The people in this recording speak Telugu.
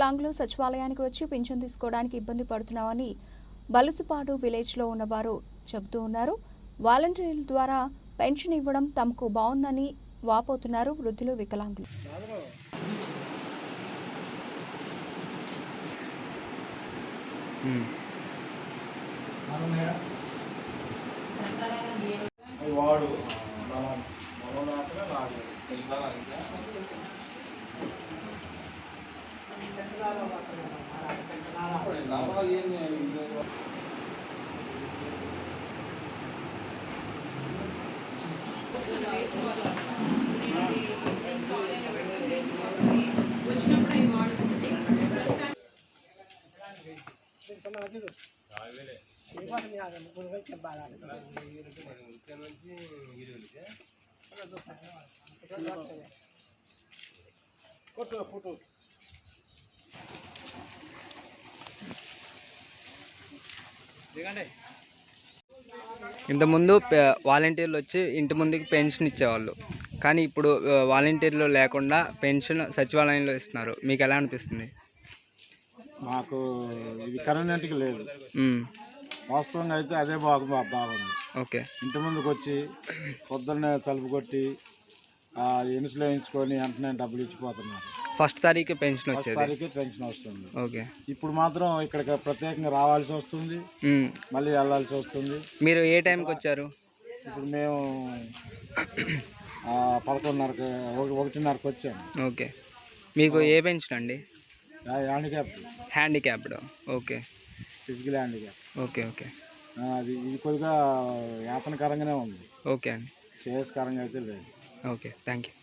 వికలాంగులు సచివాలయానికి వచ్చి పింఛన్ తీసుకోవడానికి ఇబ్బంది పడుతున్నామని బలుసుపాడు విలేజ్లో ఉన్నవారు చెబుతూ ఉన్నారు. వాలంటీర్ల ద్వారా పెన్షన్ ఇవ్వడం తమకు బాగుందని వాపోతున్నారు వృద్ధులు, వికలాంగులు. ఇంతకుముందు వాలంటీర్లు వచ్చి ఇంటి ముందుకి పెన్షన్ ఇచ్చేవాళ్ళు, కానీ ఇప్పుడు వాలంటీర్లు లేకుండా పెన్షన్ సచివాలయంలో ఇస్తున్నారు. మీకు ఎలా అనిపిస్తుంది? మాకు ఇది కన్వీనియంట్గా లేదు. వాస్తవంగా అయితే అదే బాగుంది. ఓకే, ఇంటి ముందుకు వచ్చి పొద్దున్నే తలుపు కొట్టి ఇన్సులు వేయించుకొని వెంటనే డబ్బులు ఇచ్చిపోతున్నారు. ఫస్ట్ తారీఖు పెన్షన్ వచ్చేది, తారీఖు పెన్షన్ వస్తుంది. ఓకే, ఇప్పుడు మాత్రం ఇక్కడికి ప్రత్యేకంగా రావాల్సి వస్తుంది, మళ్ళీ వెళ్ళాల్సి వస్తుంది. మీరు ఏ టైంకి వచ్చారు? ఇప్పుడు మేము 11:30 1:30కి వచ్చాము. ఓకే, మీకు ఏ పెన్షన్ అండి? Handicapped. Okay, physical handicap. Okay okay, అది ఇది కొద్దిగా యాతనకరంగానే ఉంది. ఓకే అండి, శ్రేయస్కరంగా అయితే లేదు. Okay, thank you.